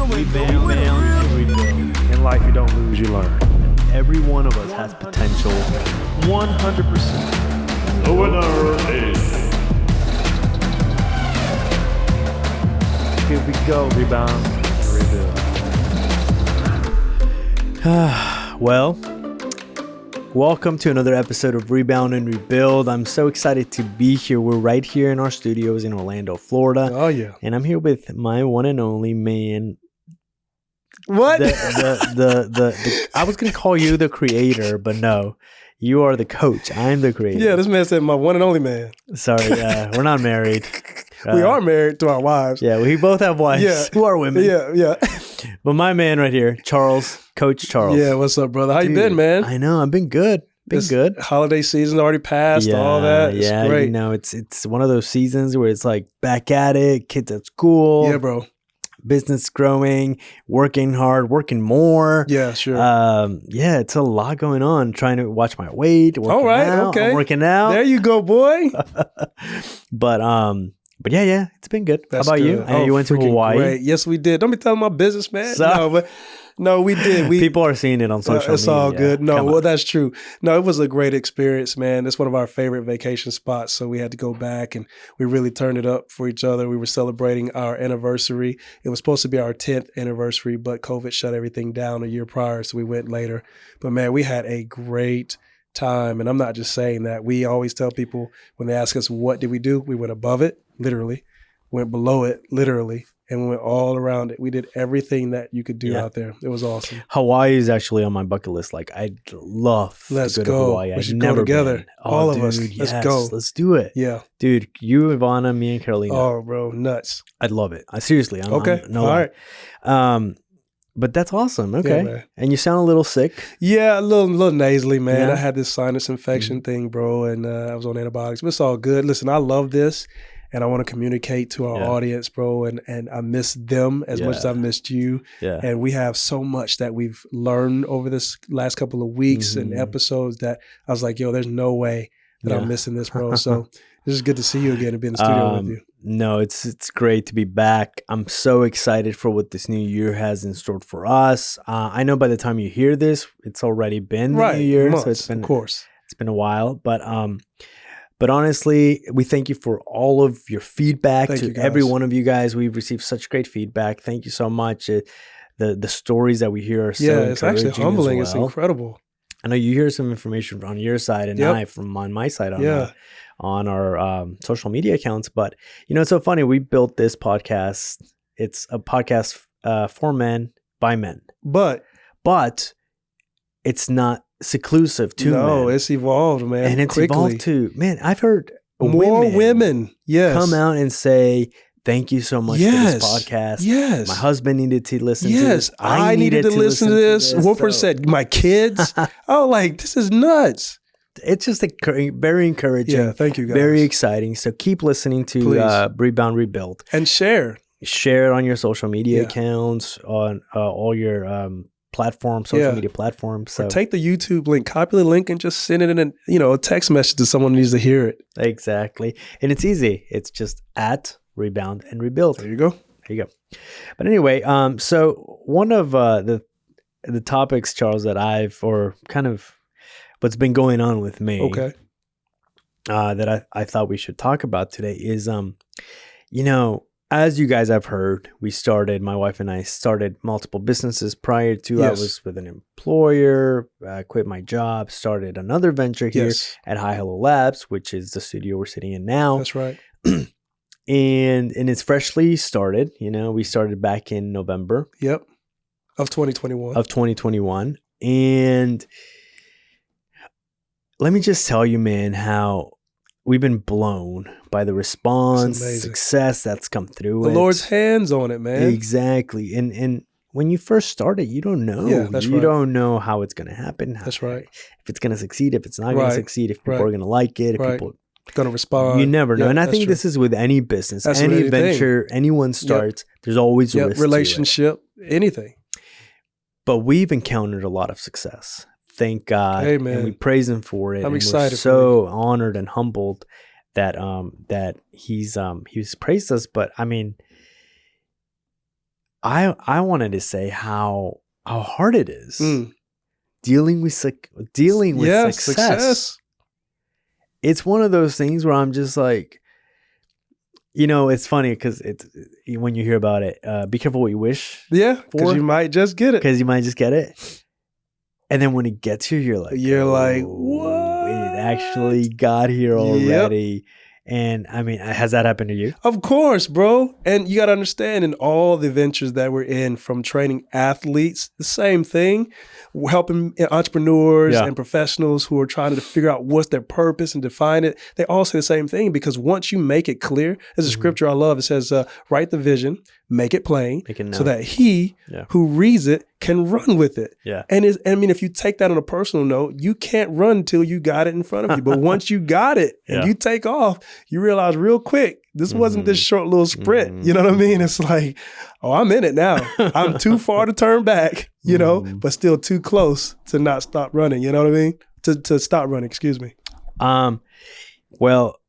Rebound and rebuild. In life, you don't lose, you learn. Every one of us has potential. 100%. The winner is... Here we go. Rebound and rebuild. Well, welcome to another episode of Rebound and Rebuild. I'm so excited to be here. We're right here in our studios in Orlando, Florida. Oh, yeah. And I'm here with my one and only man. What? I was going to call you the creator, but no. You are the coach. I'm the creator. Yeah, this man said my one and only man. Sorry, we're not married. We are married to our wives. Yeah, we both have wives who are women. Yeah. But my man right here, Charles, Coach Charles. Yeah, what's up, brother? How you been, man? I know, I've been good. Good. Holiday season already passed, all that. It's great. You know, it's one of those seasons where it's like back at it, kids at school. Yeah, bro. Business growing, working hard, working more. Yeah, sure. It's a lot going on. Trying to watch my weight. All right, okay. I'm working out. There you go, boy. But yeah, it's been good. That's How about good. you? I know you went to Hawaii. Great. Yes, we did. Don't be telling my business, man. No, we did. People are seeing it on social media. It's all good. No, well, that's true. No, it was a great experience, man. It's one of our favorite vacation spots. So we had to go back and we really turned it up for each other. We were celebrating our anniversary. It was supposed to be our 10th anniversary, but COVID shut everything down a year prior. So we went later. But man, we had a great time. And I'm not just saying that. We always tell people when they ask us, what did we do? We went above it, literally. Went below it, literally. And we went all around it. We did everything that you could do out there. It was awesome. Hawaii is actually on my bucket list. Like, I'd love to go to Hawaii. We should go together. Been. All of us. Yes. Let's go. Let's do it. Yeah. Dude, you, Ivana, me, and Carolina. Oh, bro, nuts. I'd love it. Seriously. Okay. All right. But that's awesome. Okay. Yeah, and you sound a little sick. Yeah, a little nasally, man. Yeah. I had this sinus infection thing, bro, and I was on antibiotics. But it's all good. Listen, I love this. And I want to communicate to our audience, bro. And I miss them as much as I've missed you. Yeah. And we have so much that we've learned over this last couple of weeks and episodes that I was like, yo, there's no way that I'm missing this, bro. So this is good to see you again and be in the studio with you. No, it's great to be back. I'm so excited for what this new year has in store for us. I know by the time you hear this, it's already been the new year. Months, so it's been, of course. It's been a while. But honestly, we thank you for all of your feedback. To every one of you guys. We've received such great feedback. Thank you so much. The stories that we hear are so encouraging. It's actually humbling. It's incredible. I know you hear some information on your side and I from on my side on our social media accounts. But, you know, it's so funny. We built this podcast. It's a podcast for men by men. But it's not exclusive to men. No, it's evolved, man. And it's evolved to, man, I've heard more women come out and say, thank you so much for this podcast. Yes. My husband needed to listen to this. I needed to listen to this. One percent. My kids. This is nuts. It's just very encouraging. Yeah, thank you guys. Very exciting. So keep listening to Rebound Rebuild. And share. Share it on your social media accounts, on all your social media platforms. So or take the YouTube link, copy the link, and just send it in a text message to someone who needs to hear it. Exactly. And it's easy. It's just at Rebound and Rebuild. There you go. But anyway, so one of the topics, Charles, that what's been going on with me, that I thought we should talk about today is, as you guys have heard, my wife and I started multiple businesses prior to. I was with an employer, quit my job, started another venture here at Hi Hello Labs, which is the studio we're sitting in now. That's right. And it's freshly started. We started back in November. Yep. Of 2021. And let me just tell you, man, how we've been blown by the response, success that's come through. The Lord's hands on it, man. Exactly. And when you first start it, you don't know. You don't know how it's going to happen. That's right. If it's going to succeed, if it's not going to succeed, if people are going to like it, if people going to respond. You never know. And I think this is with any business, any venture, anyone starts, there's always a risk relationship, anything. But we've encountered a lot of success. Thank God. Amen. And we praise him for it. I'm excited. We're so honored and humbled that he's praised us. But I mean, I wanted to say how hard it is dealing with success. It's one of those things where I'm just like, it's funny because it's when you hear about it, be careful what you wish. Yeah, because you might just get it. And then when it gets here, you're like, what? It actually got here already. Yep. And I mean, has that happened to you? Of course, bro. And you got to understand, in all the ventures that we're in, from training athletes, the same thing, helping entrepreneurs and professionals who are trying to figure out what's their purpose and define it. They all say the same thing, because once you make it clear, there's a scripture I love. It says, write the vision, make it plain, so that he who reads it can run with it. Yeah. And if you take that on a personal note, you can't run until you got it in front of you. But once you got it and you take off, you realize real quick, this wasn't this short little sprint. You know what I mean? It's like, oh, I'm in it now. I'm too far to turn back, but still too close to not stop running. You know what I mean? To stop running, excuse me. Well,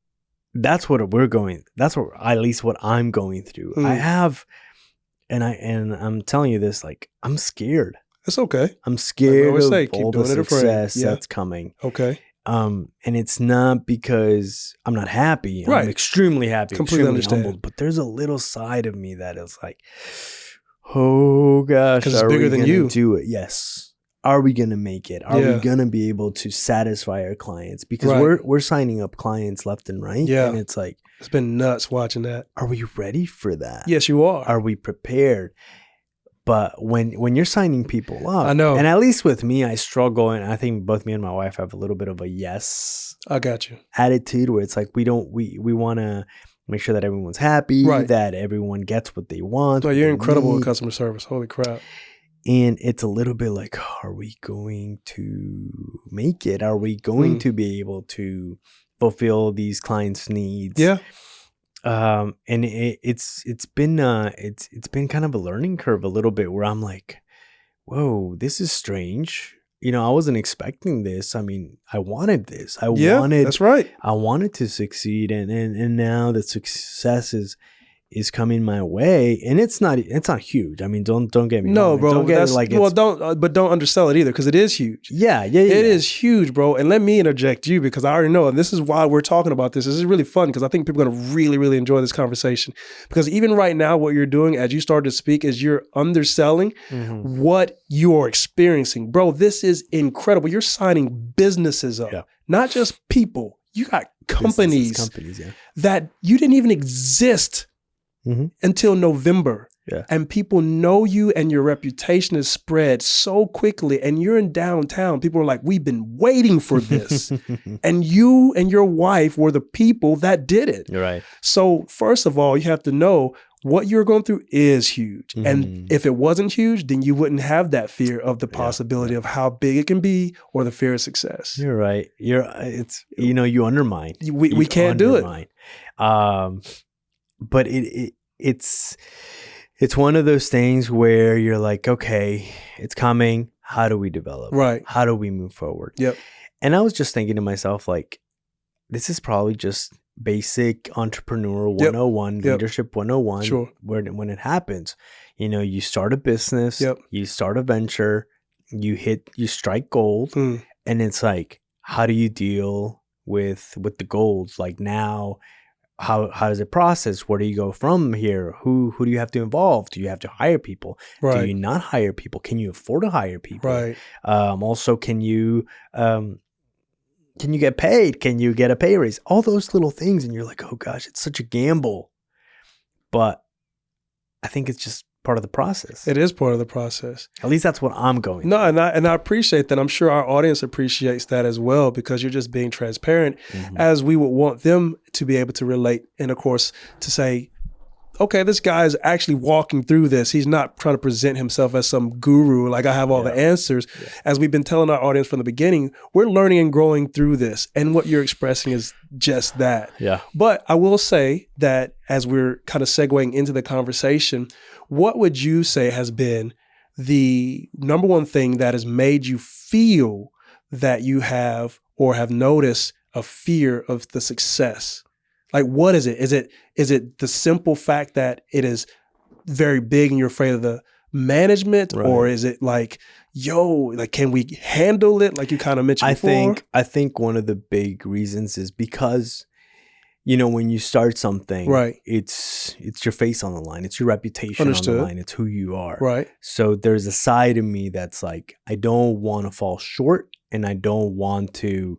that's what we're going. That's what, at least what I'm going through. I have, and I'm telling you this, like, I'm scared. It's okay. I'm scared of keep all the doing success that's coming. Okay. And it's not because I'm not happy. Right. I'm extremely happy. Completely extremely understand. humbled, but there's a little side of me that is like, oh gosh, because it's bigger than you. Do it? Yes. Are we gonna make it? Are we gonna be able to satisfy our clients? Because we're signing up clients left and right. Yeah. And it's like, it's been nuts watching that. Are we ready for that? Yes, you are. Are we prepared? But when you're signing people up, I know. And at least with me, I struggle, and I think both me and my wife have a little bit of a yes, I got you, attitude, where it's like we want to make sure that everyone's happy, that everyone gets what they want. No, you're incredible with customer service. Holy crap. And it's a little bit like, are we going to make it? Are we going to be able to fulfill these clients' needs? Yeah. And it's been kind of a learning curve a little bit, where I'm like, whoa, this is strange. I wasn't expecting this. I mean, I wanted this. That's right. I wanted to succeed, and now the success is coming my way, and it's not huge. I mean, don't get me wrong. No, bro. Don't get it like don't undersell it either, because it is huge. Yeah. It is huge, bro. And let me interject you, because I already know, and this is why we're talking about this. This is really fun, because I think people are going to really, really enjoy this conversation. Because even right now, what you're doing as you start to speak is you're underselling what you're experiencing, bro. This is incredible. You're signing businesses up, not just people. You got companies that you didn't even exist until November. Yeah. And people know you, and your reputation is spread so quickly, and you're in downtown. People are like, we've been waiting for this. And you and your wife were the people that did it. You're right. So first of all, you have to know what you're going through is huge. And if it wasn't huge, then you wouldn't have that fear of the possibility of how big it can be, or the fear of success. You're right. You undermine. We can't do it. But it's one of those things where you're like, okay, it's coming. How do we develop? Right. How do we move forward? Yep. And I was just thinking to myself, like, this is probably just basic entrepreneur 101, leadership 101. Sure. When it happens, you start a business, you start a venture, you strike gold, and it's like, how do you deal with the goals? Like, now, how does it process? Where do you go from here? Who do you have to involve? Do you have to hire people? Right. Do you not hire people? Can you afford to hire people? Right. Also, can you get paid? Can you get a pay raise? All those little things, and you're like, oh gosh, it's such a gamble. But I think it's just part of the process. It is part of the process. At least that's what I'm going through. No, and I appreciate that. I'm sure our audience appreciates that as well, because you're just being transparent, as we would want them to be able to relate. And of course, to say, okay, this guy is actually walking through this. He's not trying to present himself as some guru, like I have all the answers. Yeah. As we've been telling our audience from the beginning, we're learning and growing through this. And what you're expressing is just that. Yeah. But I will say that as we're kind of segueing into the conversation, what would you say has been the number one thing that has made you feel that you have or have noticed a fear of the success? Like, what is it? Is it the simple fact that it is very big and you're afraid of the management, or is it like, like, can we handle it? Like you kind of mentioned before. I think one of the big reasons is because, when you start something, it's your face on the line. It's your reputation on the line. It's who you are. Right. So there's a side of me that's like, I don't want to fall short, and I don't want to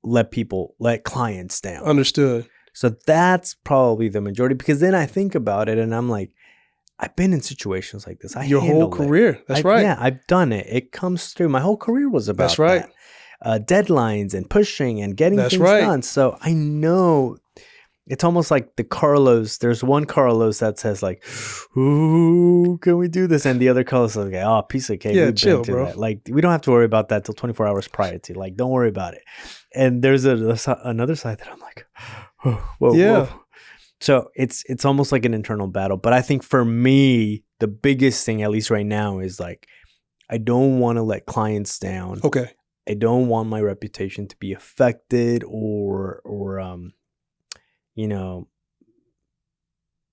let clients down. Understood. So that's probably the majority, because then I think about it and I'm like, I've been in situations like this. Your whole career. That's right. Yeah, I've done it. It comes through. My whole career was about that. Deadlines and pushing and getting things done. So I know it's almost like the Carlos. There's one Carlos that says like, "Ooh, can we do this?" And the other Carlos is like, "Oh, piece of cake. Yeah, chill, bro. That. Like, we don't have to worry about that till 24 hours prior to. Like, don't worry about it." And there's another side that I'm like, whoa. So it's almost like an internal battle. But I think for me, the biggest thing, at least right now, is like, I don't want to let clients down. Okay. I don't want my reputation to be affected or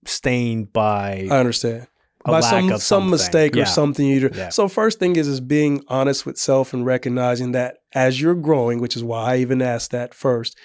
stained by. I understand. By some mistake or something you do. So first thing is being honest with self and recognizing that as you're growing, which is why I even asked that first,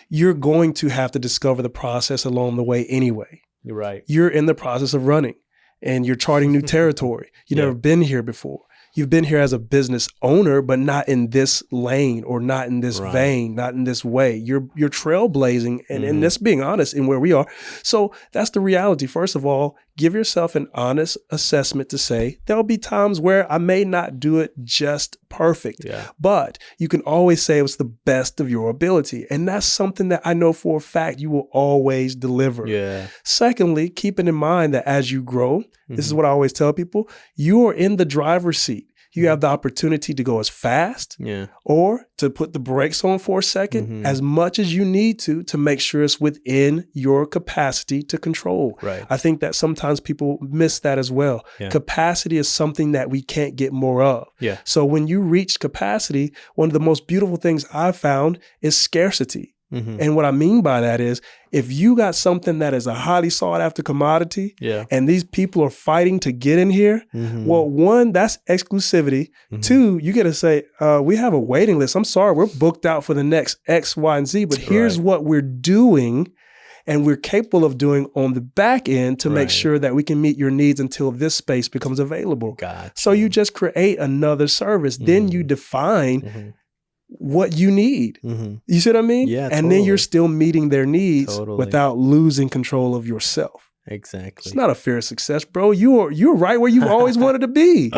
you're going to have to discover the process along the way anyway. You're right. You're in the process of running and you're charting new territory. You've never been here before. You've been here as a business owner, but not in this lane or not in this vein, not in this way. You're trailblazing and that's being honest in where we are. So that's the reality. First of all, give yourself an honest assessment to say, there'll be times where I may not do it just perfect, but you can always say it was the best of your ability. And that's something that I know for a fact you will always deliver. Secondly, keeping in mind that as you grow, this is what I always tell people, you are in the driver's seat. You have the opportunity to go as fast or to put the brakes on for a second as much as you need to make sure it's within your capacity to control. Right. I think that sometimes people miss that as well. Capacity is something that we can't get more of. So when you reach capacity, one of the most beautiful things I've found is scarcity. And what I mean by that is if you got something that is a highly sought after commodity and these people are fighting to get in here, well, one, that's exclusivity. Two, you get to say, we have a waiting list. I'm sorry, we're booked out for the next X, Y, and Z, but here's what we're doing and we're capable of doing on the back end to make sure that we can meet your needs until this space becomes available. So you just create another service. Then you define what you need. You see what I mean? Yeah, and then you're still meeting their needs without losing control of yourself. Exactly. It's not a fear of success, bro. You're right where you always wanted to be.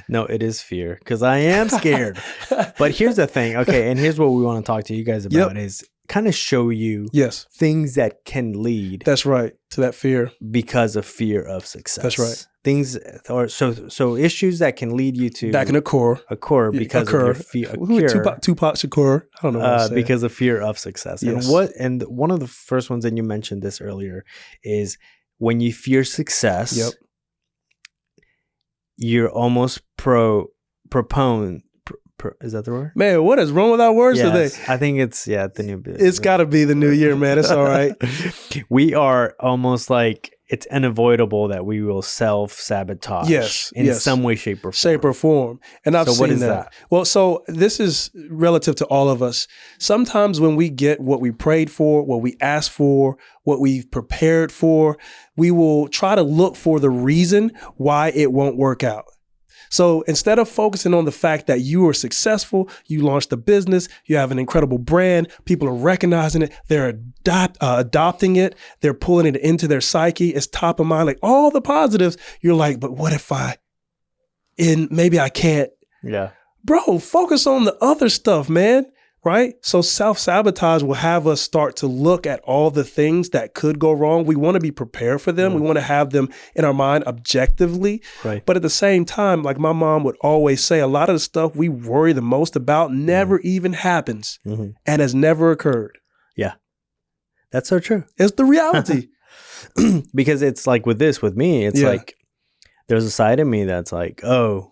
No, it is fear because I am scared. But here's the thing. Okay. And here's what we want to talk to you guys about is kind of show you things that can lead. That's right. To that fear. Because of fear of success. That's right. Things or so issues that can lead you to back in a core because of your fear. Tupac Shakur. I don't know what because of fear of success. And one of the first ones, and you mentioned this earlier, is when you fear success, you're almost propone. Is that the word? Man, what is wrong with our words today? I think it's the new. It's got to be the new year, man. It's all right. We are almost like it's unavoidable that we will self-sabotage in some way, shape, or form. And I've seen that. Well, so this is relative to all of us. Sometimes when we get what we prayed for, what we asked for, what we've prepared for, we will try to look for the reason why it won't work out. So instead of focusing on the fact that you are successful, you launched a business, you have an incredible brand, people are recognizing it, they're adopting it, they're pulling it into their psyche, it's top of mind, like all the positives, you're like, but what if maybe I can't. Bro, focus on the other stuff, man. Right? So self-sabotage will have us start to look at all the things that could go wrong. We want to be prepared for them. We want to have them in our mind objectively. But at the same time, like my mom would always say, a lot of the stuff we worry the most about never even happens and has never occurred. Yeah. That's so true. It's the reality. Because it's like with me, it's like there's a side of me that's like, oh,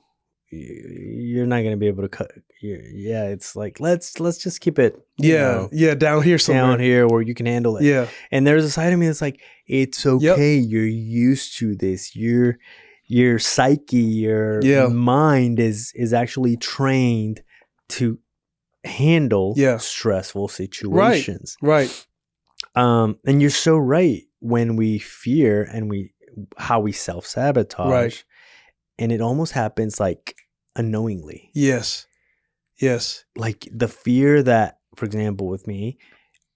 you're not going to be able to yeah, it's like, let's just keep it, down here somewhere. Down here where you can handle it. Yeah. And there's a side of me that's like, it's okay. Yep. You're used to this. Your psyche, your mind is actually trained to handle stressful situations. Right. And you're so right when we fear and how we self-sabotage. Right. And it almost happens like unknowingly. Yes. Like the fear that, for example, with me,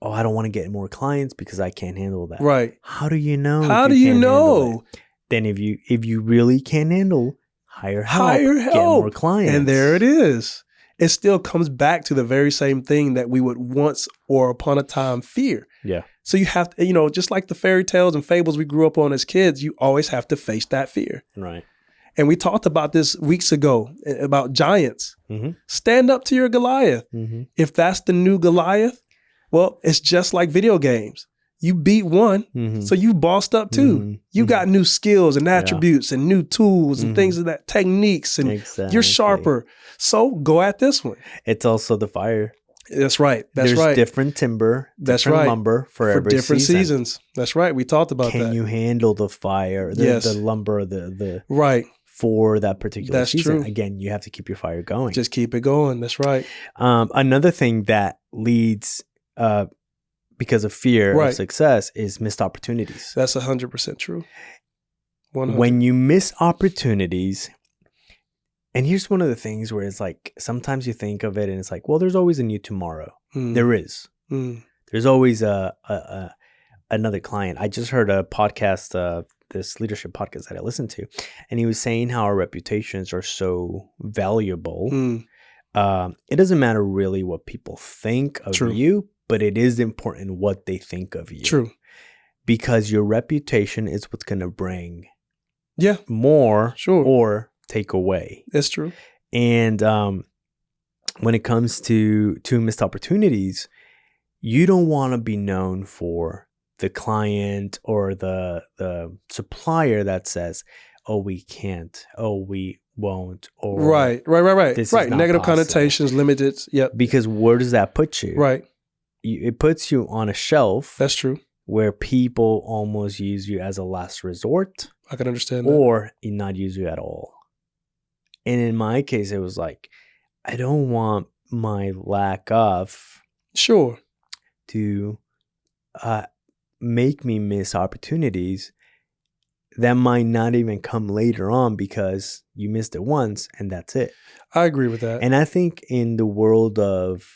I don't want to get more clients because I can't handle that. Right. How do you know? How do you know? Then if you really can't handle, hire help, get more clients. And there it is. It still comes back to the very same thing that we would once or upon a time fear. Yeah. So you have to, just like the fairy tales and fables we grew up on as kids, you always have to face that fear. Right. And we talked about this weeks ago about giants. Mm-hmm. Stand up to your Goliath. Mm-hmm. If that's the new Goliath, well, it's just like video games. You beat one, so you bossed up too. Mm-hmm. You got new skills and attributes and new tools and things of that, techniques, and you're sharper. So go at this one. It's also the fire. That's right. There's different timber, different lumber for every different seasons. That's right. We talked about that. Can you handle the fire, the lumber, the right for that particular season? True. Again, you have to keep your fire going. Just keep it going. That's right. Another thing that leads because of fear of success is missed opportunities. That's 100% true. 100. When you miss opportunities, and here's one of the things where it's like, sometimes you think of it and it's like, well, there's always a new tomorrow. There is. There's always another client. I just heard a podcast, this leadership podcast that I listened to, and he was saying how our reputations are so valuable. It doesn't matter really what people think of you, but it is important what they think of you. True. Because your reputation is what's going to bring more or take away. That's true. And when it comes to missed opportunities, you don't want to be known for the client or the supplier that says, oh, we can't, oh, we won't, or right. Negative connotations, limited. Yep. Because where does that put you? Right. It puts you on a shelf. That's true. Where people almost use you as a last resort. I can understand that. Or not use you at all. And in my case, it was like, I don't want my lack of to make me miss opportunities that might not even come later on because you missed it once and that's it. I agree with that. And I think in the world of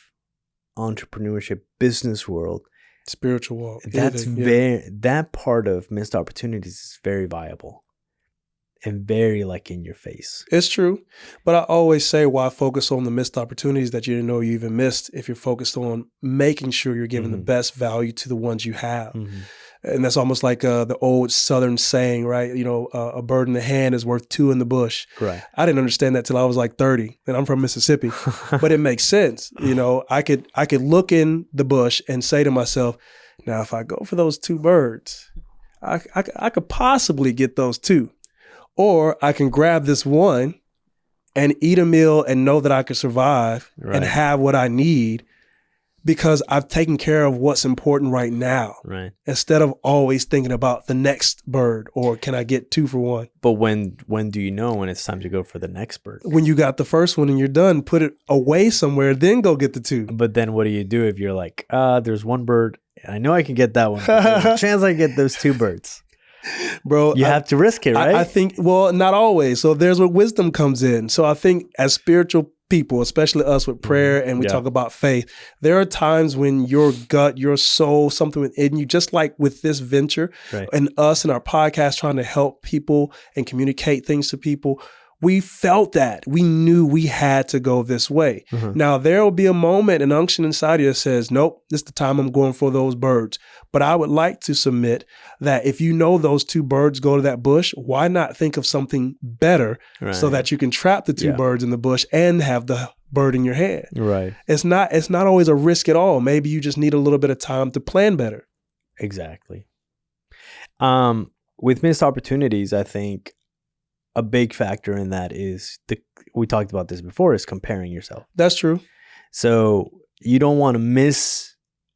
entrepreneurship, business world, spiritual world, that part of missed opportunities is very viable and very like in your face. It's true. But I always say, why focus on the missed opportunities that you didn't know you even missed if you're focused on making sure you're giving the best value to the ones you have. And that's almost like the old Southern saying, right? A bird in the hand is worth two in the bush. Right. I didn't understand that till I was like 30, and I'm from Mississippi, but it makes sense. I could look in the bush and say to myself, now, if I go for those two birds, I could possibly get those two, or I can grab this one and eat a meal and know that I could survive and have what I need. Because I've taken care of what's important right now, instead of always thinking about the next bird or can I get two for one. But when do you know when it's time to go for the next bird? When you got the first one and you're done, put it away somewhere, then go get the two. But then what do you do if you're like, there's one bird, I know I can get that one. There's a chance I get those two birds. Bro, you have to risk it, right? I think, well, not always. So there's where wisdom comes in. So I think as spiritual people, especially us with prayer and we talk about faith, there are times when your gut, your soul, something within you, just like with this venture and us and our podcast trying to help people and communicate things to people, we felt that. We knew we had to go this way. Now, there will be a moment, an unction inside you that says, nope, this is the time I'm going for those birds. But I would like to submit that if you know those two birds go to that bush, why not think of something better so that you can trap the two birds in the bush and have the bird in your hand? Right. It's not always a risk at all. Maybe you just need a little bit of time to plan better. Exactly. With missed opportunities, I think a big factor in that is we talked about this before, is comparing yourself. That's true. So you don't want to miss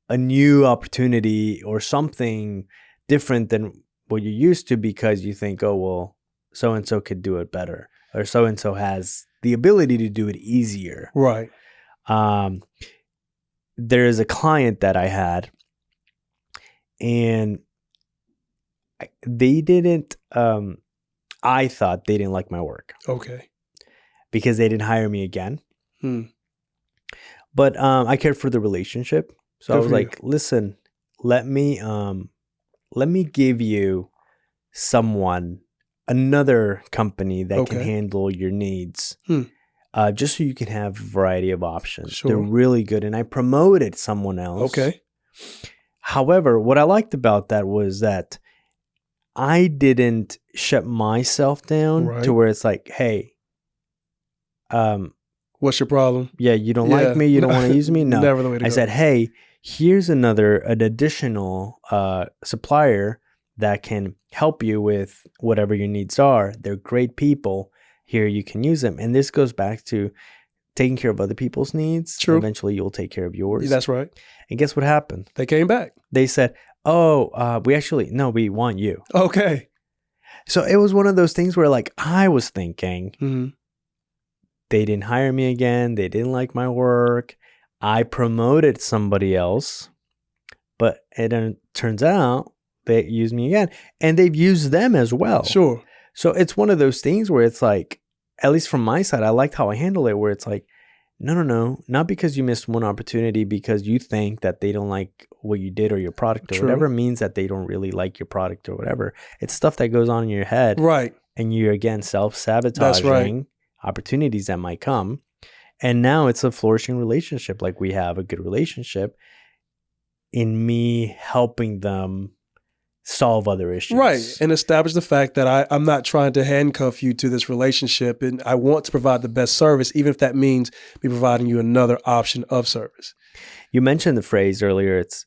a new opportunity or something different than what you're used to because you think, oh, well, so-and-so could do it better, or so-and-so has the ability to do it easier. Right. There is a client that I had, and they didn't, I thought they didn't like my work. Okay. Because they didn't hire me again. But I cared for the relationship. So I was like, listen, let me give you another company that can handle your needs. Just so you can have a variety of options. Sure. They're really good. And I promoted someone else. Okay. However, what I liked about that was that I didn't shut myself down to where it's like, hey, what's your problem? Yeah, you don't like me. You don't want to use me. No, never the way to go. I said, hey, here's an additional supplier that can help you with whatever your needs are. They're great people. Here, you can use them. And this goes back to taking care of other people's needs. True. Eventually, you'll take care of yours. That's right. And guess what happened? They came back. They said, oh, we want you. Okay. So it was one of those things where, like, I was thinking, they didn't hire me again. They didn't like my work. I promoted somebody else, but it turns out they used me again, and they've used them as well. Sure. So it's one of those things where it's like, at least from my side, I liked how I handle it, where it's like, no, not because you missed one opportunity because you think that they don't like what you did or your product or whatever means that they don't really like your product or whatever. It's stuff that goes on in your head. Right. And you're, again, self-sabotaging. That's right. Opportunities that might come. And now it's a flourishing relationship. Like, we have a good relationship in me helping them solve other issues. Right. And establish the fact that I'm not trying to handcuff you to this relationship, and I want to provide the best service, even if that means me providing you another option of service. You mentioned the phrase earlier, it's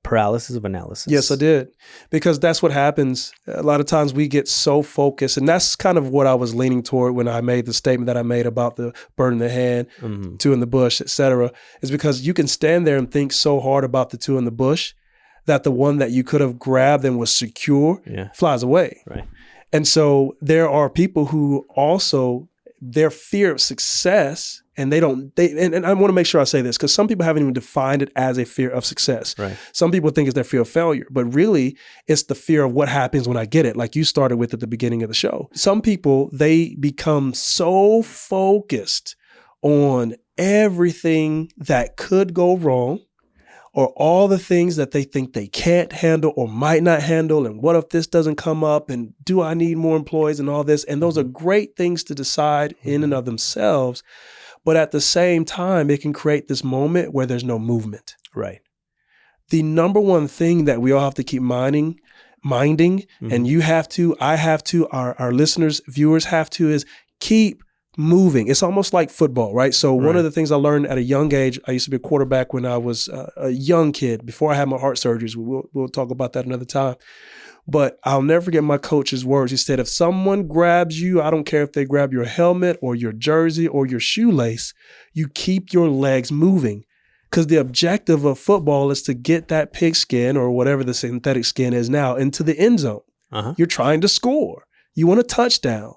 paralysis of analysis. Yes, I did. Because that's what happens. A lot of times we get so focused, and that's kind of what I was leaning toward when I made the statement that I made about the bird in the hand, two in the bush, et cetera, is because you can stand there and think so hard about the two in the bush that the one that you could have grabbed and was secure flies away. Right. And so there are people who also, their fear of success, and and I want to make sure I say this, because some people haven't even defined it as a fear of success. Right. Some people think it's their fear of failure, but really it's the fear of what happens when I get it, like you started with at the beginning of the show. Some people, they become so focused on everything that could go wrong, or all the things that they think they can't handle or might not handle, and what if this doesn't come up, and do I need more employees and all this? And those are great things to decide in and of themselves, but at the same time, it can create this moment where there's no movement. Right. The number one thing that we all have to keep minding, and you have to, I have to, our listeners, viewers have to, is keep moving. It's almost like football, right? So one of the things I learned at a young age, I used to be a quarterback when I was a young kid, before I had my heart surgeries. We'll talk about that another time. But I'll never forget my coach's words. He said, if someone grabs you, I don't care if they grab your helmet or your jersey or your shoelace, you keep your legs moving. Because the objective of football is to get that pigskin, or whatever the synthetic skin is now, into the end zone. You're trying to score. You want a touchdown.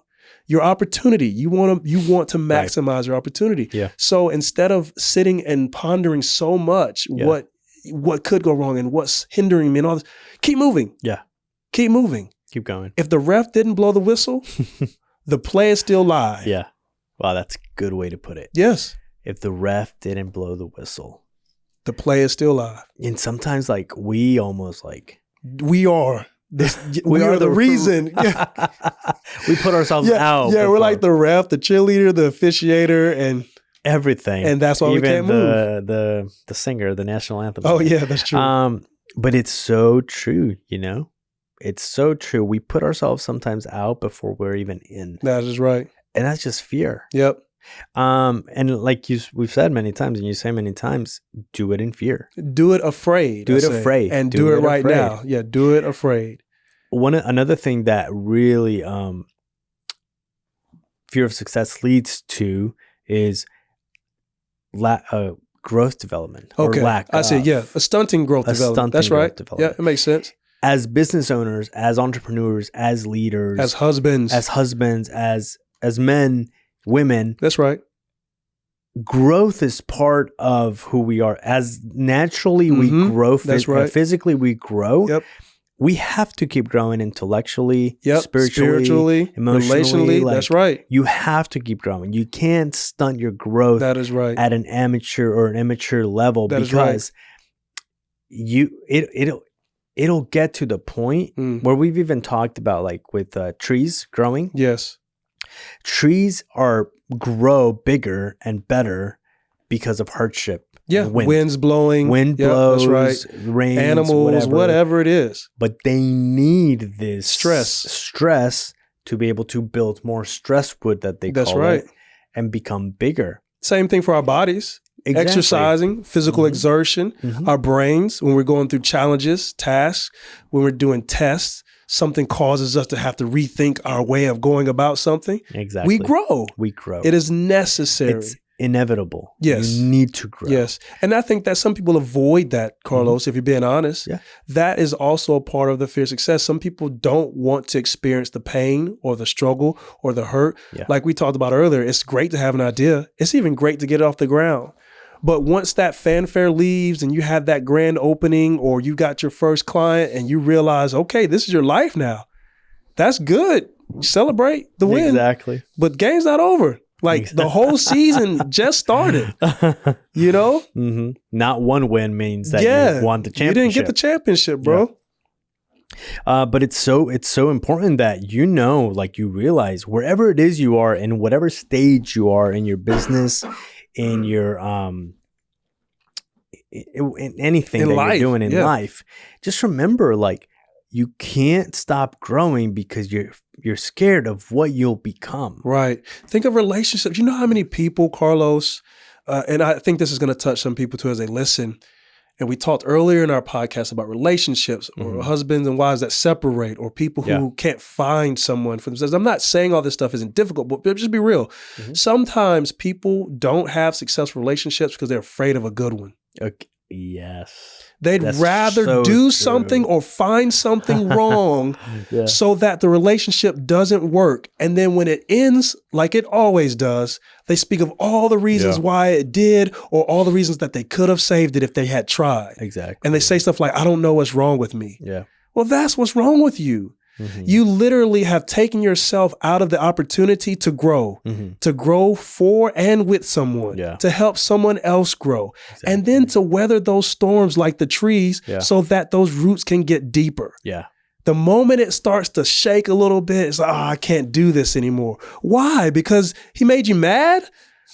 Your opportunity. You want to maximize your opportunity. Yeah. So instead of sitting and pondering so much what could go wrong and what's hindering me and all this, keep moving. Yeah. Keep moving. Keep going. If the ref didn't blow the whistle, the play is still live. Yeah. Wow, that's a good way to put it. Yes. If the ref didn't blow the whistle, the play is still live. And sometimes, like, we almost like we are. We are the reason. We put ourselves out. Yeah, we're like the ref, the cheerleader, the officiator, and everything. And that's why we can't move. The singer, the national anthem. Oh yeah, that's true. But it's so true, you know? It's so true. We put ourselves sometimes out before we're even in. That is right. And that's just fear. Yep. And like we've said many times, and you say many times, do it in fear. Do it afraid. Do it afraid. And do it right now. Yeah, do it afraid. Another thing that really fear of success leads to is growth development or lack I see. Yeah, a stunting growth development. That's right. Yeah, it makes sense. As business owners, as entrepreneurs, as leaders, as husbands, as men, women. That's right. Growth is part of who we are. As naturally we grow, physically we grow. Yep. We have to keep growing intellectually, spiritually, emotionally. Like, that's right. You have to keep growing. You can't stunt your growth. That is right. At an amateur or an immature level, that because it'll get to the point where we've even talked about, like with trees growing. Yes. Trees grow bigger and better because of hardship. Yeah, winds blowing. Wind blows, that's right. Rains, animals, whatever it is. But they need this stress to be able to build more stress wood that they call it and become bigger. Same thing for our bodies. Exactly. Exercising, physical exertion, our brains, when we're going through challenges, tasks, when we're doing tests, something causes us to have to rethink our way of going about something. Exactly. We grow. It is necessary. It's inevitable. Yes. You need to grow. Yes. And I think that some people avoid that, Carlos, if you're being honest. Yeah. That is also a part of the fear of success. Some people don't want to experience the pain or the struggle or the hurt. Yeah. Like we talked about earlier, it's great to have an idea. It's even great to get it off the ground. But once that fanfare leaves and you have that grand opening or you got your first client and you realize, okay, this is your life now. That's good. Celebrate the win. Exactly. But game's not over. Like the whole season just started, you know? Not one win means that you won the championship. You didn't get the championship, bro. Yeah. But it's so important that like you realize wherever it is you are in whatever stage you are in your business, in your in anything in that life, you're doing in life, just remember, like, you can't stop growing because you're scared of what you'll become. Right. Think of relationships. You know how many people, Carlos, and I think this is going to touch some people too as they listen. And we talked earlier in our podcast about relationships or husbands and wives that separate or people who can't find someone for themselves. I'm not saying all this stuff isn't difficult, but just be real. Sometimes people don't have successful relationships because they're afraid of a good one. Okay. Yes. They'd rather do something or find something wrong so that the relationship doesn't work. And then when it ends, like it always does, they speak of all the reasons why it did or all the reasons that they could have saved it if they had tried. Exactly. And they say stuff like, I don't know what's wrong with me. Yeah. Well, that's what's wrong with you. You literally have taken yourself out of the opportunity to grow for and with someone, to help someone else grow, and then to weather those storms like the trees so that those roots can get deeper. Yeah. The moment it starts to shake a little bit, it's like, I can't do this anymore. Why? Because he made you mad?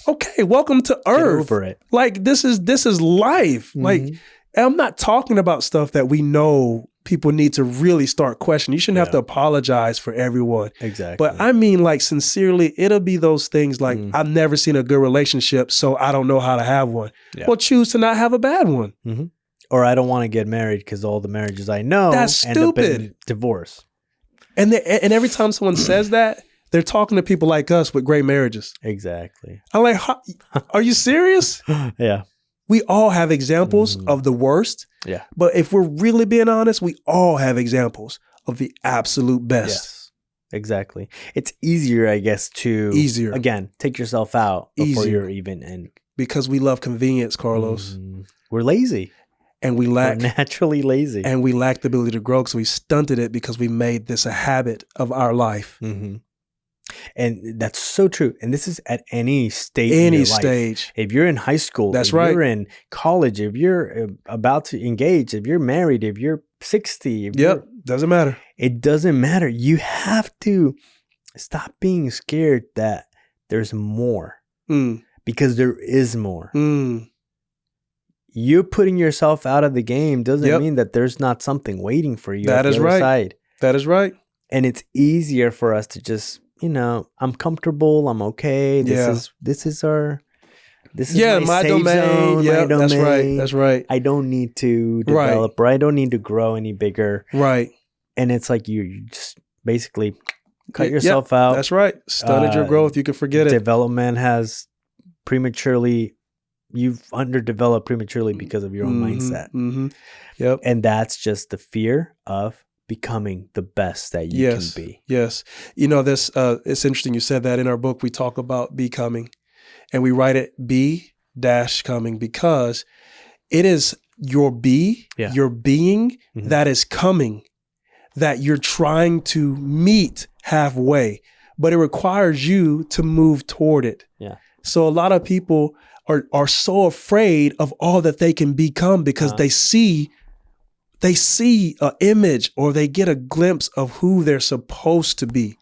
Okay, welcome to Earth. Get over it. Like, this is life. Like, I'm not talking about stuff that we know people need to really start questioning. You shouldn't have to apologize for everyone. Exactly. But I mean, like, sincerely, it'll be those things like, I've never seen a good relationship, so I don't know how to have one. Yeah. Well, choose to not have a bad one. Or I don't want to get married because all the marriages I know that's end stupid. Up in divorce. And every time someone says that, they're talking to people like us with great marriages. Exactly. I'm like, are you serious? Yeah. We all have examples of the worst. Yeah. But if we're really being honest, we all have examples of the absolute best. Yes. Exactly. It's easier, I guess, again, take yourself out before you're even in. Because we love convenience, Carlos. We're lazy. And we're naturally lazy. And we lack the ability to grow. So we stunted it because we made this a habit of our life. And that's so true. And this is at any stage in your life. If you're in high school, if you're in college, if you're about to engage, if you're married, if you're 60. Doesn't matter. It doesn't matter. You have to stop being scared that there's more. Because there is more. You putting yourself out of the game doesn't mean that there's not something waiting for you on the other side. That is right. And it's easier for us to just, I'm comfortable. I'm okay. This is my domain. Zone, yeah, my domain. That's right. I don't need to develop or I don't need to grow any bigger. Right. And it's like you just basically cut yourself out. That's right. Stunted your growth. You can forget it. Development has you've underdeveloped prematurely because of your own mindset. Mm-hmm. Yep. And that's just the fear of becoming the best that you can be. Yes. You know, this, it's interesting you said that. In our book, we talk about becoming, and we write it B-coming, because it is your your being that is coming, that you're trying to meet halfway, but it requires you to move toward it. Yeah. So a lot of people are so afraid of all that they can become because they see an image, or they get a glimpse of who they're supposed to be.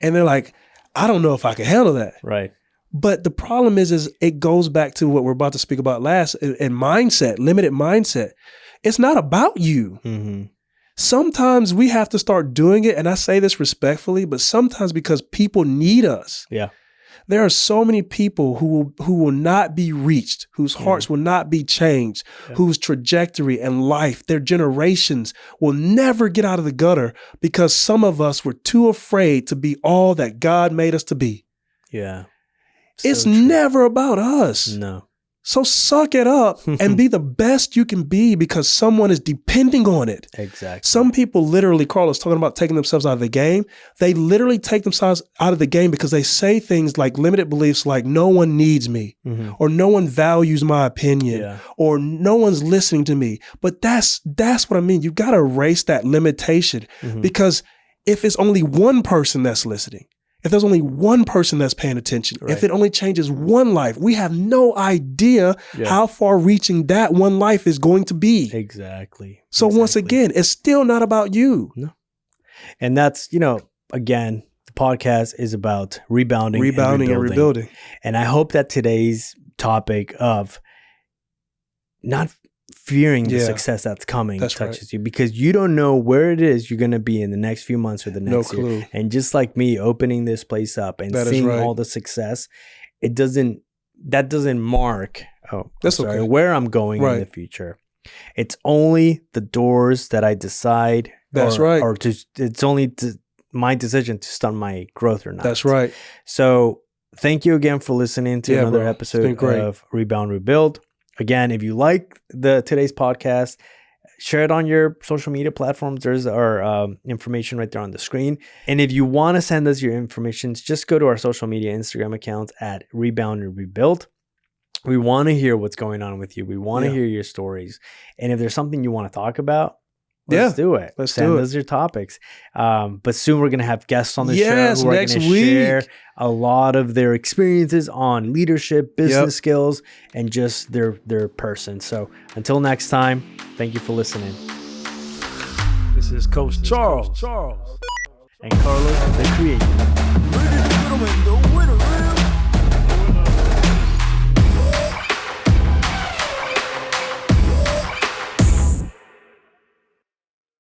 And they're like, I don't know if I can handle that. Right. But the problem is it goes back to what we're about to speak about last, and mindset, limited mindset. It's not about you. Mm-hmm. Sometimes we have to start doing it. And I say this respectfully, but sometimes because people need us. Yeah. There are so many people who will not be reached, whose hearts will not be changed, whose trajectory and life, their generations will never get out of the gutter because some of us were too afraid to be all that God made us to be. Yeah. It's never about us. No. So suck it up and be the best you can be, because someone is depending on it. Exactly. Some people literally, Carlos, talking about taking themselves out of the game. They literally take themselves out of the game because they say things like limited beliefs like no one needs me, or no one values my opinion, or no one's listening to me. But that's what I mean. You got to erase that limitation, because if it's only one person that's listening, if there's only one person that's paying attention, if it only changes one life, we have no idea how far reaching that one life is going to be. Exactly. So once again, it's still not about you. No. And that's, again, the podcast is about rebounding and rebuilding. And I hope that today's topic of not fearing the success that's coming touches you, because you don't know where it is you're going to be in the next few months or the next year. And just like me opening this place up and seeing all the success, that doesn't mark where I'm going in the future. It's only the doors that I decide it's only my decision to stunt my growth or not. That's right. So thank you again for listening to another episode of Rebound Rebuild. Again, if you like today's podcast, share it on your social media platforms. There's our information right there on the screen. And if you want to send us your information, just go to our social media Instagram accounts at Rebound and Rebuild. We want to hear what's going on with you. We want to hear your stories. And if there's something you want to talk about, let's do it. Send us your topics. But soon we're going to have guests on the show who are going to share a lot of their experiences on leadership, business skills, and just their person. So until next time, thank you for listening. This is Coach Charles and Carlos, the creator.